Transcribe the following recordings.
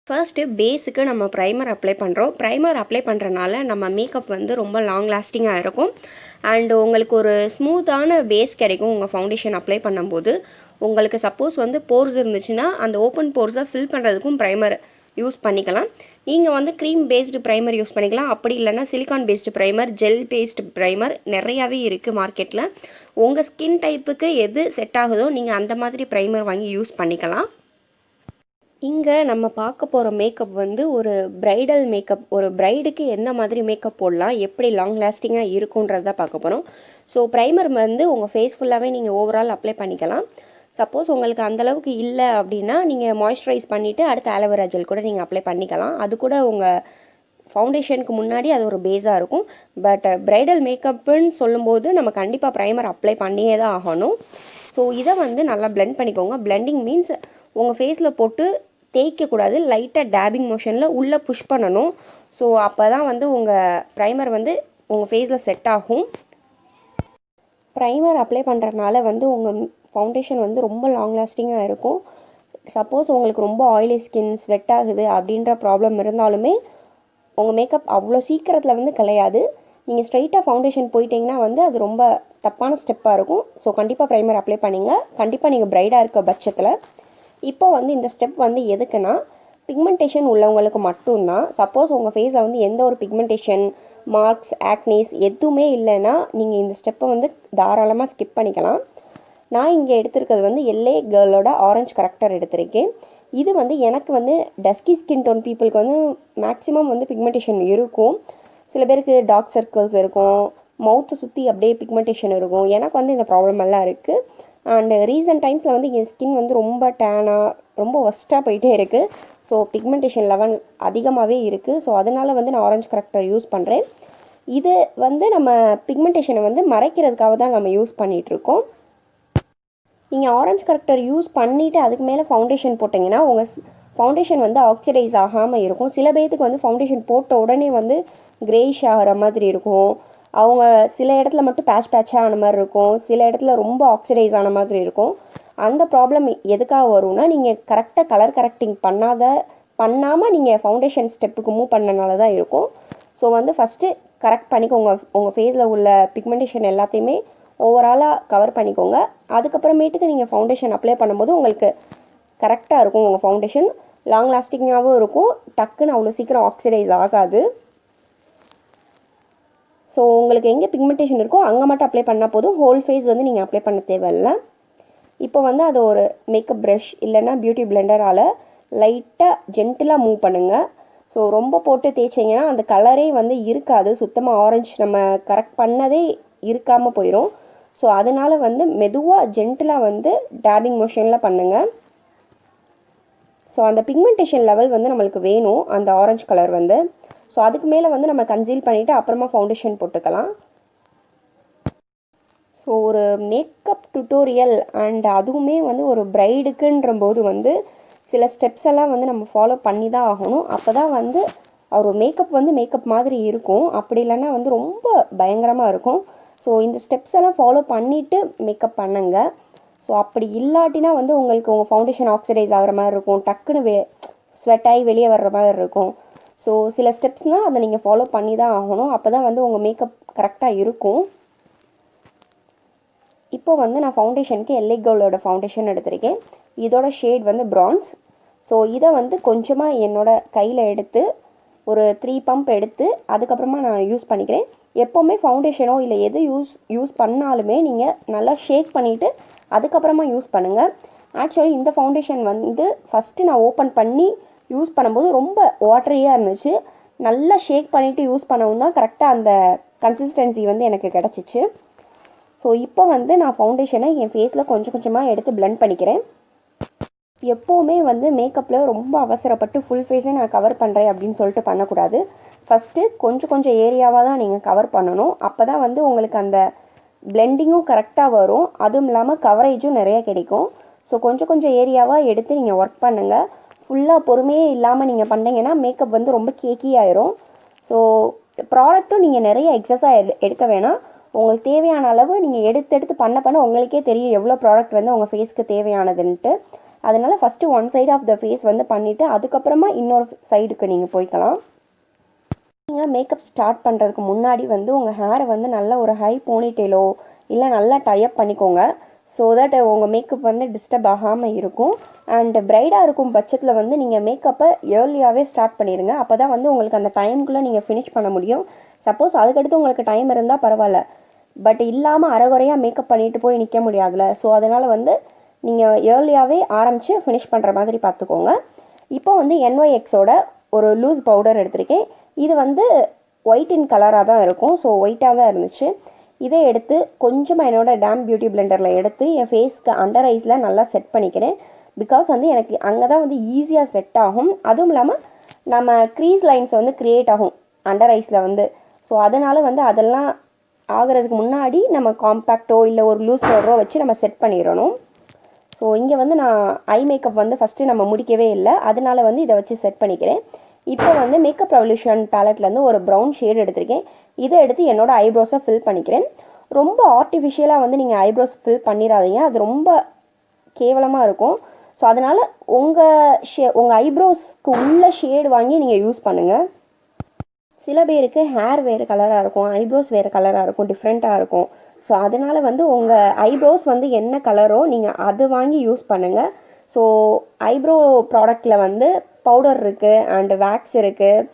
First பேஸுக்கு நம்ம primer apply பண்ணுறோம். Primer apply பண்ணுறனால நம்ம மேக்கப் வந்து ரொம்ப லாங் லாஸ்டிங்காக இருக்கும். அண்டு உங்களுக்கு ஒரு ஸ்மூத்தான பேஸ் கிடைக்கும் உங்கள் ஃபவுண்டேஷன் அப்ளை பண்ணும்போது. உங்களுக்கு சப்போஸ் வந்து போர்ஸ் இருந்துச்சுன்னா அந்த ஓப்பன் போர்ஸை ஃபில் பண்ணுறதுக்கும் ப்ரைமர் யூஸ் பண்ணிக்கலாம். நீங்கள் வந்து க்ரீம் பேஸ்டு ப்ரைமர் யூஸ் பண்ணிக்கலாம். அப்படி இல்லைன்னா silicon based primer, gel based primer நிறையாவே இருக்குது மார்க்கெட்டில். உங்கள் ஸ்கின் டைப்புக்கு எது செட் ஆகுதோ நீங்கள் அந்த மாதிரி ப்ரைமர் வாங்கி யூஸ் பண்ணிக்கலாம். இங்கே நம்ம பார்க்க போகிற மேக்கப் வந்து ஒரு ப்ரைடல் மேக்கப். ஒரு ப்ரைடுக்கு எந்த மாதிரி மேக்கப் போடலாம், எப்படி லாங் லாஸ்டிங்காக இருக்குன்றத பார்க்க போகிறோம். ஸோ ப்ரைமர் வந்து உங்கள் ஃபேஸ் ஃபுல்லாகவே நீங்கள் ஓவரால் அப்ளை பண்ணிக்கலாம். சப்போஸ் உங்களுக்கு அந்தளவுக்கு இல்லை அப்படின்னா நீங்கள் மாய்ஸ்சரைஸ் பண்ணிவிட்டு அடுத்து ஆலோவேரா ஜெல் கூட நீங்கள் அப்ளை பண்ணிக்கலாம். அது கூட உங்கள் ஃபவுண்டேஷனுக்கு முன்னாடி அது ஒரு பேஸாக இருக்கும். பட் ப்ரைடல் மேக்கப்புன்னு சொல்லும்போது நம்ம கண்டிப்பாக ப்ரைமர் அப்ளை பண்ணியே தான் ஆகணும். ஸோ இதை வந்து நல்லா பிளெண்ட் பண்ணிக்கோங்க. பிளெண்டிங் மீன்ஸ் உங்கள் ஃபேஸில் போட்டு தேய்க்கக்கூடாது, லைட்டாக டேபிங் மோஷனில் உள்ளே புஷ் பண்ணணும். ஸோ அப்போ தான் வந்து உங்கள் ப்ரைமர் வந்து உங்கள் ஃபேஸில் செட் ஆகும். ப்ரைமர் அப்ளை பண்ணுறதுனால வந்து உங்கள் ஃபவுண்டேஷன் வந்து ரொம்ப லாங் லாஸ்டிங்காக இருக்கும். சப்போஸ் உங்களுக்கு ரொம்ப ஆயிலி ஸ்கின், ஸ்வெட் ஆகுது அப்படின்ற ப்ராப்ளம் இருந்தாலுமே உங்கள் மேக்கப் அவ்வளோ சீக்கிரத்தில் வந்து கலையாது. நீங்கள் ஸ்ட்ரைட்டாக ஃபவுண்டேஷன் போயிட்டீங்கன்னா வந்து அது ரொம்ப தப்பான ஸ்டெப்பாக இருக்கும். ஸோ கண்டிப்பாக ப்ரைமர் அப்ளை பண்ணிங்க. கண்டிப்பாக நீங்கள் ப்ரைடாக இருக்க பட்சத்தில். இப்போ வந்து இந்த ஸ்டெப் வந்து எதுக்குன்னா பிக்மெண்டேஷன் உள்ளவங்களுக்கு மட்டும்தான். சப்போஸ் உங்கள் ஃபேஸில் வந்து எந்த ஒரு பிக்மெண்டேஷன், மார்க்ஸ், ஆக்னீஸ் எதுவுமே இல்லைன்னா நீங்கள் இந்த ஸ்டெப்பை வந்து தாராளமாக ஸ்கிப் பண்ணிக்கலாம். நான் இங்கே எடுத்திருக்கிறது வந்து L.A கேர்ளோட ஆரஞ்சு கரெக்டர் எடுத்திருக்கேன். இது வந்து எனக்கு வந்து டஸ்கி ஸ்கின் டோன் பீப்புளுக்கு வந்து மேக்ஸிமம் வந்து பிக்மெண்டேஷன் இருக்கும். சில பேருக்கு டார்க் சர்க்கிள்ஸ் இருக்கும், மவுத்தை சுற்றி அப்படியே பிக்மெண்டேஷன் இருக்கும். எனக்கு வந்து இந்த ப்ராப்ளம் எல்லாம் இருக்குது. அண்டு ரீசன்ட் டைம்ஸில் வந்து என் ஸ்கின் வந்து ரொம்ப டேனாக, ரொம்ப ஒஸ்ட்டாக போயிட்டே இருக்குது. ஸோ பிக்மெண்டேஷன் லெவல் அதிகமாகவே இருக்குது. ஸோ அதனால் வந்து நான் ஆரஞ்சு கரெக்டர் யூஸ் பண்ணுறேன். இது வந்து நம்ம பிக்மெண்டேஷனை வந்து மறைக்கிறதுக்காக தான் நம்ம யூஸ் பண்ணிகிட்ருக்கோம். நீங்கள் ஆரஞ்சு கரெக்டர் யூஸ் பண்ணிவிட்டு அதுக்கு மேலே ஃபவுண்டேஷன் போட்டிங்கன்னா உங்கள் ஃபவுண்டேஷன் வந்து ஆக்சிடைஸ் ஆகாமல் இருக்கும். சில பேர்த்துக்கு வந்து ஃபவுண்டேஷன் போட்ட உடனே வந்து கிரேஷ் ஆகிற மாதிரி இருக்கும். அவங்க சில இடத்துல மட்டும் பேட்சாக ஆன மாதிரி இருக்கும், சில இடத்துல ரொம்ப ஆக்சிடைஸ் ஆன மாதிரி இருக்கும். அந்த ப்ராப்ளம் எதுக்காக வரும்னா நீங்கள் கரெக்டாக கலர் கரெக்டிங் பண்ணாமல் நீங்கள் ஃபவுண்டேஷன் ஸ்டெப்புக்கு மூவ் பண்ணனால தான் இருக்கும். ஸோ வந்து ஃபஸ்ட்டு கரெக்ட் பண்ணிக்கோங்க. உங்கள் ஃபேஸில் உள்ள பிக்மெண்டேஷன் எல்லாத்தையுமே ஓவராலாக கவர் பண்ணிக்கோங்க. அதுக்கப்புறமேட்டுக்கு நீங்கள் ஃபவுண்டேஷன் அப்ளை பண்ணும்போது உங்களுக்கு கரெக்டாக இருக்கும். உங்கள் ஃபவுண்டேஷன் லாங் லாஸ்டிங்காகவும் இருக்கும், டக்குன்னு அவ்வளோ சீக்கிரம் ஆக்சிடைஸ் ஆகாது. ஸோ உங்களுக்கு எங்கே பிக்மெண்டேஷன் இருக்கோ அங்கே மட்டும் அப்ளை பண்ணால் போதும். ஹோல் ஃபேஸ் வந்து நீங்கள் அப்ளை பண்ண தேவையில்லை. இப்போ வந்து அது ஒரு மேக்கப் ப்ரஷ் இல்லைன்னா பியூட்டி பிளெண்டரால் லைட்டாக ஜென்டிலாக மூவ் பண்ணுங்கள். ஸோ ரொம்ப போட்டு தேய்ச்சிங்கன்னா அந்த கலரே வந்து இருக்காது, சுத்தமாக ஆரஞ்சு நம்ம கரெக்ட் பண்ணதே இருக்காமல் போயிடும். ஸோ அதனால் வந்து மெதுவாக ஜென்டிலாக வந்து டேபிங் மோஷனில் பண்ணுங்கள். ஸோ அந்த பிக்மெண்டேஷன் லெவல் வந்து நம்மளுக்கு வேணும், அந்த ஆரஞ்சு கலர் வந்து. ஸோ அதுக்கு மேலே வந்து நம்ம கன்சீல் பண்ணிவிட்டு அப்புறமா ஃபவுண்டேஷன் போட்டுக்கலாம். ஸோ ஒரு மேக்கப் டுட்டோரியல் அண்ட் அதுவுமே வந்து ஒரு ப்ரைடுக்குன்ற போது வந்து சில ஸ்டெப்ஸ் எல்லாம் வந்து நம்ம ஃபாலோ பண்ணி தான் ஆகணும். அப்போ தான் வந்து ஒரு மேக்கப் வந்து மேக்கப் மாதிரி இருக்கும். அப்படி இல்லைன்னா வந்து ரொம்ப பயங்கரமாக இருக்கும். ஸோ இந்த ஸ்டெப்ஸ் எல்லாம் ஃபாலோ பண்ணிவிட்டு மேக்கப் பண்ணுங்க. ஸோ அப்படி இல்லாட்டினா வந்து உங்களுக்கு உங்கள் ஃபவுண்டேஷன் ஆக்சிடைஸ் ஆகிற மாதிரி இருக்கும், டக்குன்னு ஸ்வெட் ஆகி வெளியே வர்ற மாதிரி இருக்கும். ஸோ சில ஸ்டெப்ஸ்னால் அதை நீங்கள் ஃபாலோ பண்ணி தான் ஆகணும். அப்போ தான் வந்து உங்கள் மேக்கப் கரெக்டாக இருக்கும். இப்போ வந்து நான் ஃபவுண்டேஷனுக்கு L.A Girlோட ஃபவுண்டேஷன் எடுத்திருக்கேன். இதோட ஷேட் வந்து ப்ரான்ஸ். ஸோ இதை வந்து கொஞ்சமாக என்னோடய கையில் எடுத்து ஒரு 3 பம்ப் எடுத்து அதுக்கப்புறமா நான் யூஸ் பண்ணிக்கிறேன். எப்போவுமே ஃபவுண்டேஷனோ இல்லை எது யூஸ் பண்ணாலுமே நீங்கள் நல்லா ஷேக் பண்ணிவிட்டு அதுக்கப்புறமா யூஸ் பண்ணுங்கள். ஆக்சுவலி இந்த ஃபவுண்டேஷன் வந்து ஃபஸ்ட்டு நான் ஓப்பன் பண்ணி யூஸ் பண்ணும்போது ரொம்ப வாட்டரியாக இருந்துச்சு. நல்லா ஷேக் பண்ணிவிட்டு யூஸ் பண்ணவும் தான் கரெக்டாக அந்த கன்சிஸ்டன்சி வந்து எனக்கு கிடச்சிச்சு. ஸோ இப்போ வந்து நான் ஃபவுண்டேஷனை என் ஃபேஸில் கொஞ்சம் கொஞ்சமாக எடுத்து பிளெண்ட் பண்ணிக்கிறேன். எப்போவுமே வந்து மேக்கப்பில் ரொம்ப அவசரப்பட்டு ஃபுல் ஃபேஸே நான் கவர் பண்ணுறேன் அப்படின்னு சொல்லிட்டு பண்ணக்கூடாது. ஃபஸ்ட்டு கொஞ்சம் கொஞ்சம் ஏரியாவாக தான் நீங்கள் கவர் பண்ணணும். அப்போ தான் வந்து உங்களுக்கு அந்த பிளெண்டிங்கும் கரெக்டாக வரும், அதுவும் இல்லாமல் கவரேஜும் நிறைய கிடைக்கும். ஸோ கொஞ்சம் கொஞ்சம் ஏரியாவாக எடுத்து நீங்கள் ஒர்க் பண்ணுங்கள். ஃபுல்லாக பொறுமையே இல்லாமல் நீங்கள் பண்ணிங்கன்னா மேக்கப் வந்து ரொம்ப கேக்கி ஆயிரும். ஸோ ப்ராடக்ட்டும் நீங்கள் நிறைய எக்ஸஸாக எடுக்க வேணாம். உங்களுக்கு தேவையான அளவு நீங்கள் எடுத்து பண்ண உங்களுக்கே தெரியும் எவ்வளோ ப்ராடக்ட் வந்து உங்கள் ஃபேஸ்க்கு தேவையானதுன்ட்டு. அதனால் first one side of the face வந்து பண்ணிவிட்டு அதுக்கப்புறமா இன்னொரு சைடுக்கு நீங்கள் போய்க்கலாம். நீங்கள் மேக்கப் ஸ்டார்ட் பண்ணுறதுக்கு முன்னாடி வந்து உங்கள் ஹேரை வந்து நல்ல ஒரு ஹை போனிடெயிலோ இல்லை நல்லா டைப் பண்ணிக்கோங்க. ஸோ தட் உங்கள் மேக்கப் வந்து டிஸ்டர்ப் ஆகாமல் இருக்கும். அண்ட் பிரைடாக இருக்கும் பட்சத்தில் வந்து நீங்கள் மேக்கப்பை ஏர்லியாகவே ஸ்டார்ட் பண்ணிடுங்க. அப்போ தான் வந்து உங்களுக்கு அந்த டைமுக்குள்ளே நீங்கள் ஃபினிஷ் பண்ண முடியும். சப்போஸ் அதுக்கடுத்து உங்களுக்கு டைம் இருந்தால் பரவாயில்ல, பட் இல்லாமல் அரைகுறையாக மேக்கப் பண்ணிட்டு போய் நிற்க முடியாதுல்ல. ஸோ அதனால் வந்து நீங்கள் ஏர்லியாகவே ஆரம்பித்து ஃபினிஷ் பண்ணுற மாதிரி பார்த்துக்கோங்க. இப்போ வந்து NYXோட ஒரு லூஸ் பவுடர் எடுத்திருக்கேன். இது வந்து ஒயிட் இன் கலராக தான் இருக்கும். ஸோ ஒயிட்டாக தான் இருந்துச்சு. இதை எடுத்து கொஞ்சமாக என்னோடய டேம் பியூட்டி பிளெண்டரில் எடுத்து என் ஃபேஸ்க்கு அண்டர் ஐஸில் நல்லா செட் பண்ணிக்கிறேன். பிகாஸ் வந்து எனக்கு அங்கே தான் வந்து ஈஸியாக ஸ்வெட் ஆகும். அதுவும் இல்லாமல் நம்ம க்ரீஸ் லைன்ஸ் வந்து க்ரியேட் ஆகும் அண்டர் ஐஸில் வந்து. ஸோ அதனால் வந்து அதெல்லாம் ஆகிறதுக்கு முன்னாடி நம்ம காம்பேக்டோ இல்லை ஒரு லூஸ் பவுடரோ வச்சு நம்ம செட் பண்ணிடணும். ஸோ இங்கே வந்து நான் ஐ மேக்கப் வந்து ஃபஸ்ட்டு நம்ம முடிக்கவே இல்லை, அதனால வந்து இதை வச்சு செட் பண்ணிக்கிறேன். இப்போ வந்து மேக்கப் ரெவல்யூஷன் பேலட்லேருந்து ஒரு ப்ரௌன் ஷேட் எடுத்திருக்கேன். இதை எடுத்து என்னோடய ஐப்ரோஸை ஃபில் பண்ணிக்கிறேன். ரொம்ப ஆர்டிஃபிஷியலாக வந்து நீங்கள் ஐப்ரோஸ் ஃபில் பண்ணிடாதீங்க, அது ரொம்ப கேவலமாக இருக்கும். ஸோ அதனால் உங்கள் ஐப்ரோஸ்க்கு உள்ள ஷேடு வாங்கி நீங்கள் யூஸ் பண்ணுங்கள். சில பேருக்கு ஹேர் வேறு கலராக இருக்கும், ஐப்ரோஸ் வேறு கலராக இருக்கும், டிஃப்ரெண்ட்டாக இருக்கும். ஸோ அதனால் வந்து உங்கள் ஐப்ரோஸ் வந்து என்ன கலரோ நீங்கள் அது வாங்கி யூஸ் பண்ணுங்கள். ஸோ ஐப்ரோ ப்ராடக்டில் வந்து பவுடர் இருக்குது அண்டு வேக்ஸ் இருக்குது,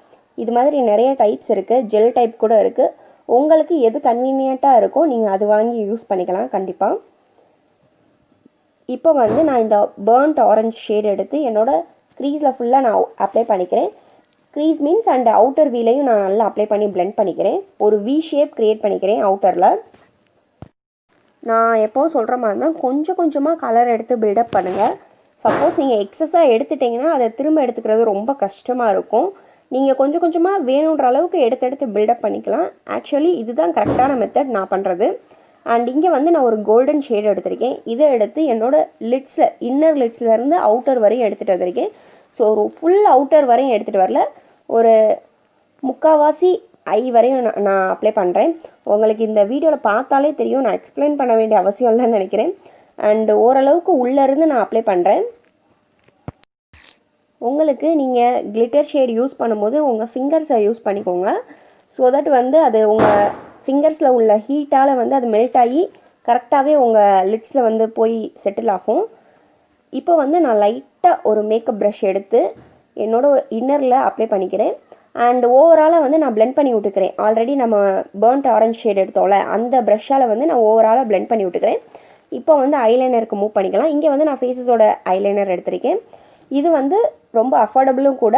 இது மாதிரி நிறைய டைப்ஸ் இருக்குது, ஜெல் டைப் கூட இருக்குது. உங்களுக்கு எது கன்வீனியண்ட்டாக இருக்கோ நீங்கள் அது வாங்கி யூஸ் பண்ணிக்கலாம் கண்டிப்பாக. இப்போ வந்து நான் இந்த பர்ன்ட் ஆரஞ்ச் ஷேட் எடுத்து என்னோடய க்ரீஸில் ஃபுல்லாக நான் அப்ளை பண்ணிக்கிறேன். க்ரீஸ் மீன்ஸ் அண்ட் அவுட்டர் வீலையும் நான் நல்லா அப்ளை பண்ணி பிளெண்ட் பண்ணிக்கிறேன். ஒரு வி ஷேப் க்ரியேட் பண்ணிக்கிறேன் அவுட்டரில். நான் எப்போவும் சொல்கிற மாதிரி தான் கொஞ்சம் கொஞ்சமாக கலர் எடுத்து பில்டப் பண்ணுங்கள். சப்போஸ் நீங்கள் எக்ஸஸாக எடுத்துட்டிங்கன்னா அதை திரும்ப எடுத்துக்கிறது ரொம்ப கஷ்டமாக இருக்கும். நீங்கள் கொஞ்சம் கொஞ்சமாக வேணுன்ற அளவுக்கு எடுத்து பில்டப் பண்ணிக்கலாம். ஆக்சுவலி இதுதான் கரெக்டான மெத்தட் நான் பண்ணுறது. அண்ட் இங்கே வந்து நான் ஒரு கோல்டன் ஷேட் எடுத்திருக்கேன். இதை எடுத்து என்னோடய லிட்ஸில் இன்னர் லிட்ஸ்லேருந்து அவுட்டர் வரையும் எடுத்துகிட்டு வந்திருக்கேன். ஸோ ஒரு ஃபுல் அவுட்டர் வரையும் எடுத்துகிட்டு வரல, ஒரு முக்கால்வாசி ஐ வரையும் நான் அப்ளை பண்ணுறேன். உங்களுக்கு இந்த வீடியோவில் பார்த்தாலே தெரியும், நான் எக்ஸ்பிளைன் பண்ண வேண்டிய அவசியம் இல்லைன்னு நினைக்கிறேன். அண்டு ஓரளவுக்கு உள்ளேருந்து நான் அப்ளை பண்ணுறேன். உங்களுக்கு நீங்கள் கிளிட்டர் ஷேட் யூஸ் பண்ணும்போது உங்கள் ஃபிங்கர்ஸை யூஸ் பண்ணிக்கோங்க. ஸோ தட் வந்து அது உங்கள் ஃபிங்கர்ஸில் உள்ள ஹீட்டால் வந்து அது மெல்ட் ஆகி கரெக்டாகவே உங்கள் லிட்ஸில் வந்து போய் செட்டில் ஆகும். இப்போ வந்து நான் லைட்டாக ஒரு மேக்கப் ப்ரஷ் எடுத்து என்னோடய இன்னரில் அப்ளை பண்ணிக்கிறேன். அண்ட் ஓவராலாக வந்து நான் பிளெண்ட் பண்ணி விட்டுக்கிறேன். ஆல்ரெடி நம்ம பர்ன்ட் ஆரஞ்ச் ஷேட் எடுத்தோம்ல, அந்த ப்ரஷ்ஷால் வந்து நான் ஓவராலாக பிளெண்ட் பண்ணி விட்டுக்கிறேன். இப்போ வந்து ஐலைனருக்கு மூவ் பண்ணிக்கலாம். இங்கே வந்து நான் ஃபேஸஸோட ஐலைனர் எடுத்திருக்கேன். இது வந்து ரொம்ப அஃபோர்டபுளும் கூட.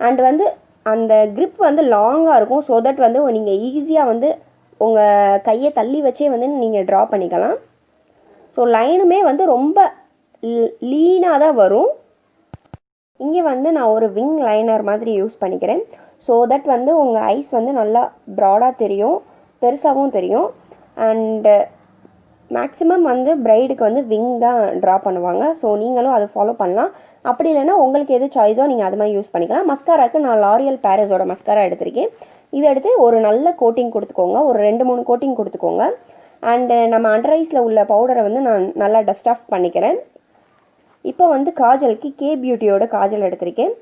அண்ட் வந்து அந்த க்ரிப் வந்து லாங்காக இருக்கும். ஸோ தட் வந்து நீங்கள் ஈஸியாக வந்து உங்கள் கையை தள்ளி வச்சே வந்து நீங்கள் ட்ரா பண்ணிக்கலாம். ஸோ லைனுமே வந்து ரொம்ப லீனாக தான் வரும். இங்கே வந்து நான் ஒரு விங் லைனர் மாதிரி யூஸ் பண்ணிக்கிறேன். ஸோ தட் வந்து உங்கள் ஐஸ் வந்து நல்லா ப்ராடாக தெரியும், பெருசாகவும் தெரியும். அண்டு மேக்ஸிமம் வந்து ப்ரைடுக்கு வந்து விங் தான் ட்ரா பண்ணுவாங்க. ஸோ நீங்களும் அதை ஃபாலோ பண்ணலாம். அப்படி இல்லைன்னா உங்களுக்கு எது சாய்ஸோ நீங்கள் அது மாதிரி யூஸ் பண்ணிக்கலாம். மஸ்காராக்கு நான் லாரியல் பாரிஸோட மஸ்காரா எடுத்திருக்கேன். இதை எடுத்து ஒரு நல்ல கோட்டிங் கொடுத்துக்கோங்க, ஒரு 2-3 கோட்டிங் கொடுத்துக்கோங்க. அண்டு நம்ம அண்டர் ஐஸில் உள்ள பவுடரை வந்து நான் நல்லா டஸ்ட் ஆஃப் பண்ணிக்கிறேன். இப்போ வந்து காஜலுக்கு கே பியூட்டியோட காஜல் எடுத்திருக்கேன்.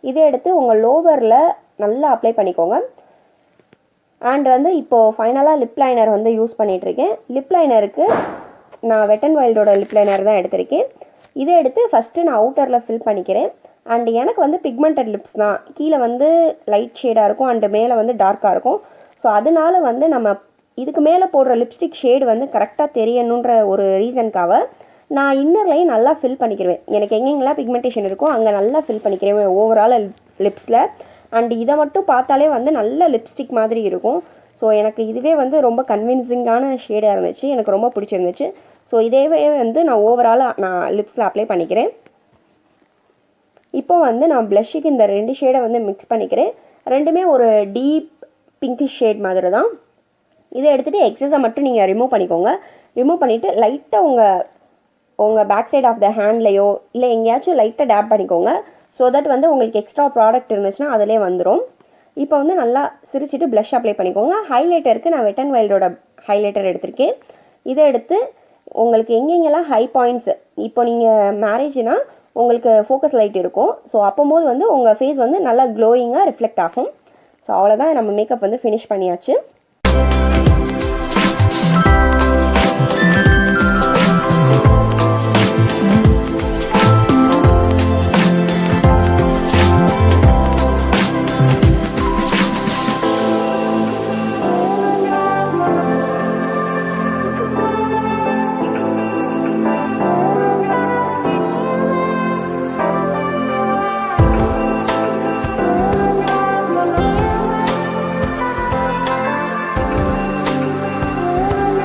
இதை எடுத்து உங்கள் லோவரில் நல்லா அப்ளை பண்ணிக்கோங்க. அண்ட் வந்து இப்போது ஃபைனலாக லிப் லைனர் வந்து யூஸ் பண்ணிகிட்ருக்கேன். லிப் லைனருக்கு நான் வெட் அண்ட் வைல்டோட லிப் லைனர் தான் எடுத்திருக்கேன். இதை எடுத்து ஃபஸ்ட்டு நான் அவுட்டரில் ஃபில் பண்ணிக்கிறேன். அண்ட் எனக்கு வந்து பிக்மெண்டட் லிப்ஸ் தான், கீழே வந்து லைட் ஷேடாக இருக்கும் அண்டு மேலே வந்து டார்க்காக இருக்கும். ஸோ அதனால வந்து நம்ம இதுக்கு மேலே போடுற லிப்ஸ்டிக் ஷேடு வந்து கரெக்டாக தெரியணுன்ற ஒரு ரீசனுக்காக நான் இன்னர்லையும் நல்லா ஃபில் பண்ணிக்கிறேன். எனக்கு எங்கெங்கெல்லாம் பிக்மெண்டேஷன் இருக்கோ அங்கே நல்லா ஃபில் பண்ணிக்கிறேன் ஓவரால் லிப்ஸில். அண்ட் இதை மட்டும் பார்த்தாலே வந்து நல்ல லிப்ஸ்டிக் மாதிரி இருக்கும். ஸோ எனக்கு இதுவே வந்து ரொம்ப கன்வின்சிங்கான ஷேடாக இருந்துச்சு, எனக்கு ரொம்ப பிடிச்சிருந்துச்சு. ஸோ இதேவே வந்து நான் ஓவராலாக நான் லிப்ஸில் அப்ளை பண்ணிக்கிறேன். இப்போ வந்து நான் ப்ளஷ்ஷுக்கு இந்த 2 ஷேடை வந்து மிக்ஸ் பண்ணிக்கிறேன். ரெண்டுமே ஒரு டீப் பிங்கிஷ் ஷேட் மாதிரி தான். இதை எடுத்துகிட்டு எக்ஸஸை மட்டும் நீங்கள் ரிமூவ் பண்ணிக்கோங்க. ரிமூவ் பண்ணிவிட்டு லைட்டாக உங்கள் பேக் சைட் ஆஃப் த ஹேண்ட்லேயோ இல்லை எங்கேயாச்சும் லைட்டாக டேப் பண்ணிக்கோங்க. ஸோ தட் வந்து உங்களுக்கு எக்ஸ்ட்ரா ப்ராடக்ட் இருந்துச்சுன்னா அதிலே வந்துடும். இப்போ வந்து நல்லா சிரிச்சிட்டு ப்ளஷ் அப்ளை பண்ணிக்கோங்க. ஹைலைட்டருக்கு நான் வெட் அண்ட் வைல்டோட ஹைலைட்டர் எடுத்திருக்கேன். இதை எடுத்து உங்களுக்கு எங்கெங்கெல்லாம் ஹை பாயிண்ட்ஸு, இப்போ நீங்கள் மேரேஜ்னால் உங்களுக்கு ஃபோக்கஸ் லைட் இருக்கும். ஸோ அப்போது வந்து உங்கள் ஃபேஸ் வந்து நல்லா க்ளோயிங்காக ரிஃப்ளெக்ட் ஆகும். ஸோ அவ்வளோதான், நம்ம மேக்கப் வந்து ஃபினிஷ் பண்ணியாச்சு.